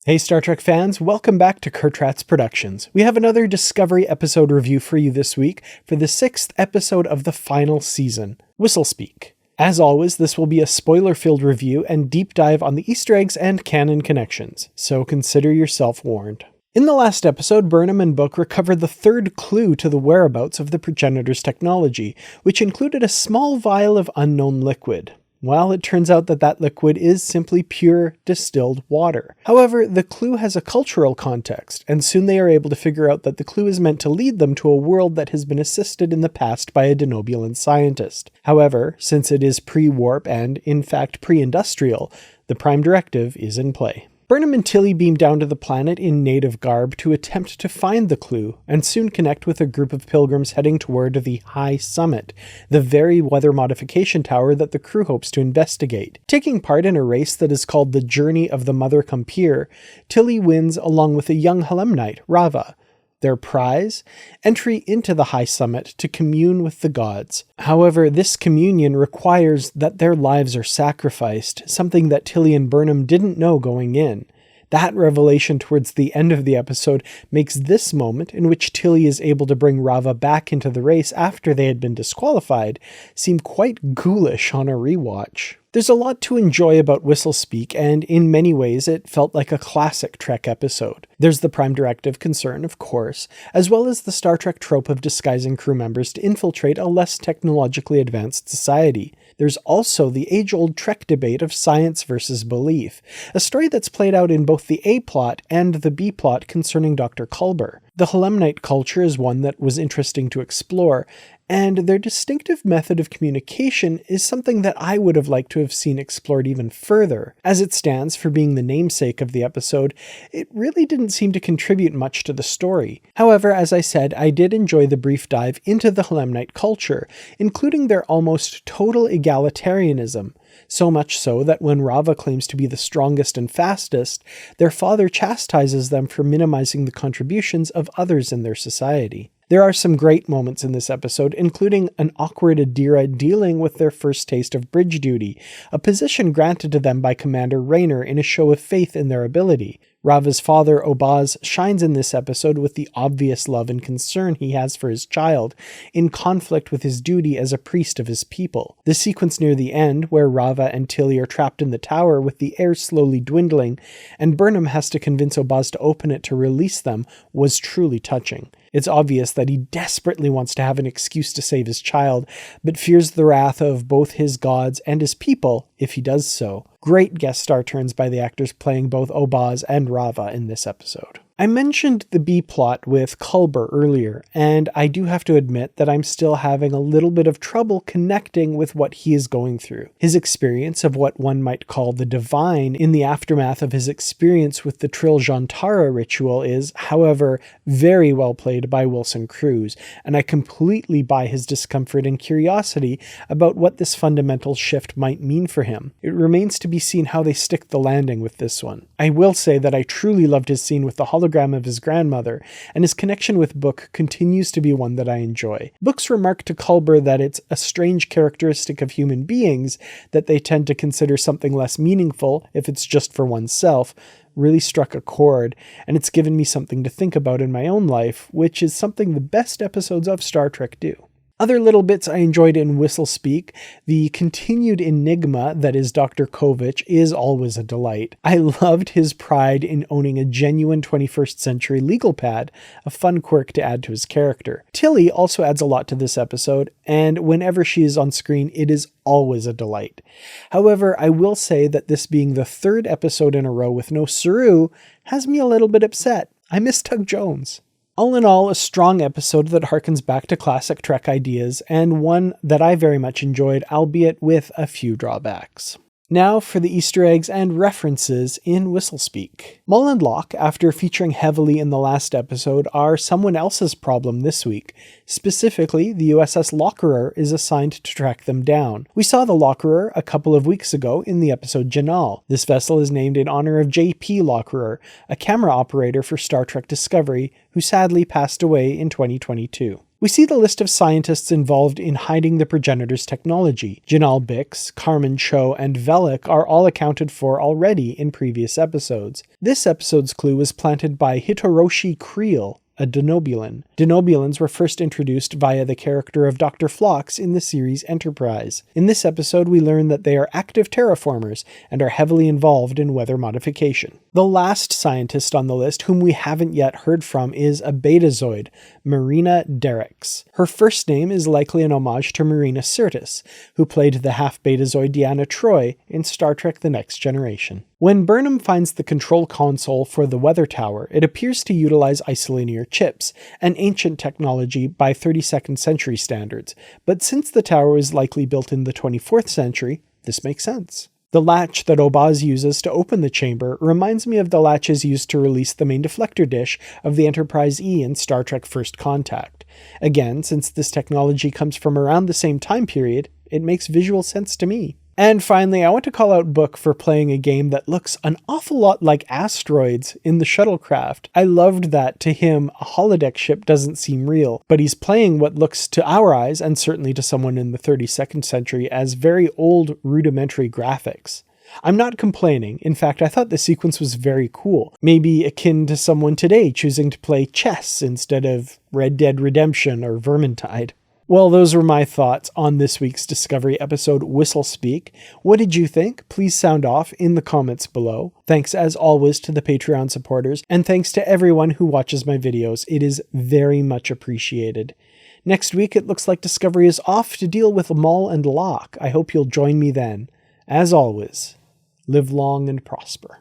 Hey Star Trek fans, welcome back to Kurtratz Productions. We have another Discovery episode review for you this week for the 6th episode of the final season, Whistlespeak. As always, this will be a spoiler-filled review and deep dive on the Easter eggs and canon connections, so consider yourself warned. In the last episode, Burnham and Book recovered the third clue to the whereabouts of the progenitor's technology, which included a small vial of unknown liquid. Well, it turns out that liquid is simply pure distilled water. However, the clue has a cultural context, and soon they are able to figure out that the clue is meant to lead them to a world that has been assisted in the past by a Denobulan scientist. However, since it is pre-warp and, in fact, pre-industrial, the Prime Directive is in play. Burnham and Tilly beam down to the planet in native garb to attempt to find the clue, and soon connect with a group of pilgrims heading toward the High Summit, the very weather modification tower that the crew hopes to investigate. Taking part in a race that is called the Journey of the Mother Compeer, Tilly wins along with a young Halemnite, Rava. Their prize? Entry into the High Summit to commune with the gods. However, this communion requires that their lives are sacrificed, something that Tilly and Burnham didn't know going in. That revelation towards the end of the episode makes this moment, in which Tilly is able to bring Rava back into the race after they had been disqualified, seem quite ghoulish on a rewatch. There's a lot to enjoy about Whistlespeak, and in many ways it felt like a classic Trek episode. There's the Prime Directive concern, of course, as well as the Star Trek trope of disguising crew members to infiltrate a less technologically advanced society. There's also the age-old Trek debate of science versus belief, a story that's played out in both the A-plot and the B-plot concerning Dr. Culber. The Halemnite culture is one that was interesting to explore, and their distinctive method of communication is something that I would have liked to have seen explored even further. As it stands, for being the namesake of the episode, it really didn't seem to contribute much to the story. However, as I said, I did enjoy the brief dive into the Halemnite culture, including their almost total egalitarianism. So much so that when Rava claims to be the strongest and fastest, their father chastises them for minimizing the contributions of others in their society. There are some great moments in this episode, including an awkward Adira dealing with their first taste of bridge duty, a position granted to them by Commander Raynor in a show of faith in their ability. Rava's father, Obaz, shines in this episode with the obvious love and concern he has for his child, in conflict with his duty as a priest of his people. The sequence near the end, where Rava and Tilly are trapped in the tower with the air slowly dwindling, and Burnham has to convince Obaz to open it to release them, was truly touching. It's obvious that he desperately wants to have an excuse to save his child, but fears the wrath of both his gods and his people if he does so. Great guest star turns by the actors playing both Obaz and Rava in this episode. I mentioned the B-plot with Culber earlier, and I do have to admit that I'm still having a little bit of trouble connecting with what he is going through. His experience of what one might call the divine in the aftermath of his experience with the Trill Jantara ritual is, however, very well played by Wilson Cruz, and I completely buy his discomfort and curiosity about what this fundamental shift might mean for him. It remains to be seen how they stick the landing with this one. I will say that I truly loved his scene with the hologram of his grandmother, and his connection with Book continues to be one that I enjoy. Book's remark to Culber that it's a strange characteristic of human beings that they tend to consider something less meaningful if it's just for oneself really struck a chord, and it's given me something to think about in my own life, which is something the best episodes of Star Trek do. Other little bits I enjoyed in Whistlespeak, the continued enigma that is Dr. Kovich is always a delight. I loved his pride in owning a genuine 21st century legal pad, a fun quirk to add to his character. Tilly also adds a lot to this episode, and whenever she is on screen, it is always a delight. However, I will say that this being the third episode in a row with no Saru has me a little bit upset. I miss Tug Jones. All in all, a strong episode that harkens back to classic Trek ideas, and one that I very much enjoyed, albeit with a few drawbacks. Now for the Easter eggs and references in Whistlespeak. Mull and Locke, after featuring heavily in the last episode, are someone else's problem this week. Specifically, the USS Lockerer is assigned to track them down. We saw the Lockerer a couple of weeks ago in the episode Janal. This vessel is named in honor of J.P. Lockerer, a camera operator for Star Trek Discovery, who sadly passed away in 2022. We see the list of scientists involved in hiding the progenitor's technology. Janal Bix, Carmen Cho, and Velik are all accounted for already in previous episodes. This episode's clue was planted by Hitoroshi Creel, a Denobulan. Denobulans were first introduced via the character of Dr. Phlox in the series Enterprise. In this episode, we learn that they are active terraformers and are heavily involved in weather modification. The last scientist on the list whom we haven't yet heard from is a Betazoid, Marina Derricks. Her first name is likely an homage to Marina Sirtis, who played the half-Betazoid Deanna Troi in Star Trek The Next Generation. When Burnham finds the control console for the weather tower, it appears to utilize isolinear chips, an ancient technology by 32nd century standards, but since the tower is likely built in the 24th century, this makes sense. The latch that Obaz uses to open the chamber reminds me of the latches used to release the main deflector dish of the Enterprise E in Star Trek First Contact. Again, since this technology comes from around the same time period, it makes visual sense to me. And finally, I want to call out Book for playing a game that looks an awful lot like asteroids in the shuttlecraft. I loved that to him, a holodeck ship doesn't seem real, but he's playing what looks to our eyes, and certainly to someone in the 32nd century, as very old, rudimentary graphics. I'm not complaining. In fact, I thought the sequence was very cool. Maybe akin to someone today choosing to play chess instead of Red Dead Redemption or Vermintide. Well, those were my thoughts on this week's Discovery episode, Whistle Speak. What did you think? Please sound off in the comments below. Thanks as always to the Patreon supporters, and thanks to everyone who watches my videos. It is very much appreciated. Next week, it looks like Discovery is off to deal with Maul and Locke. I hope you'll join me then. As always, live long and prosper.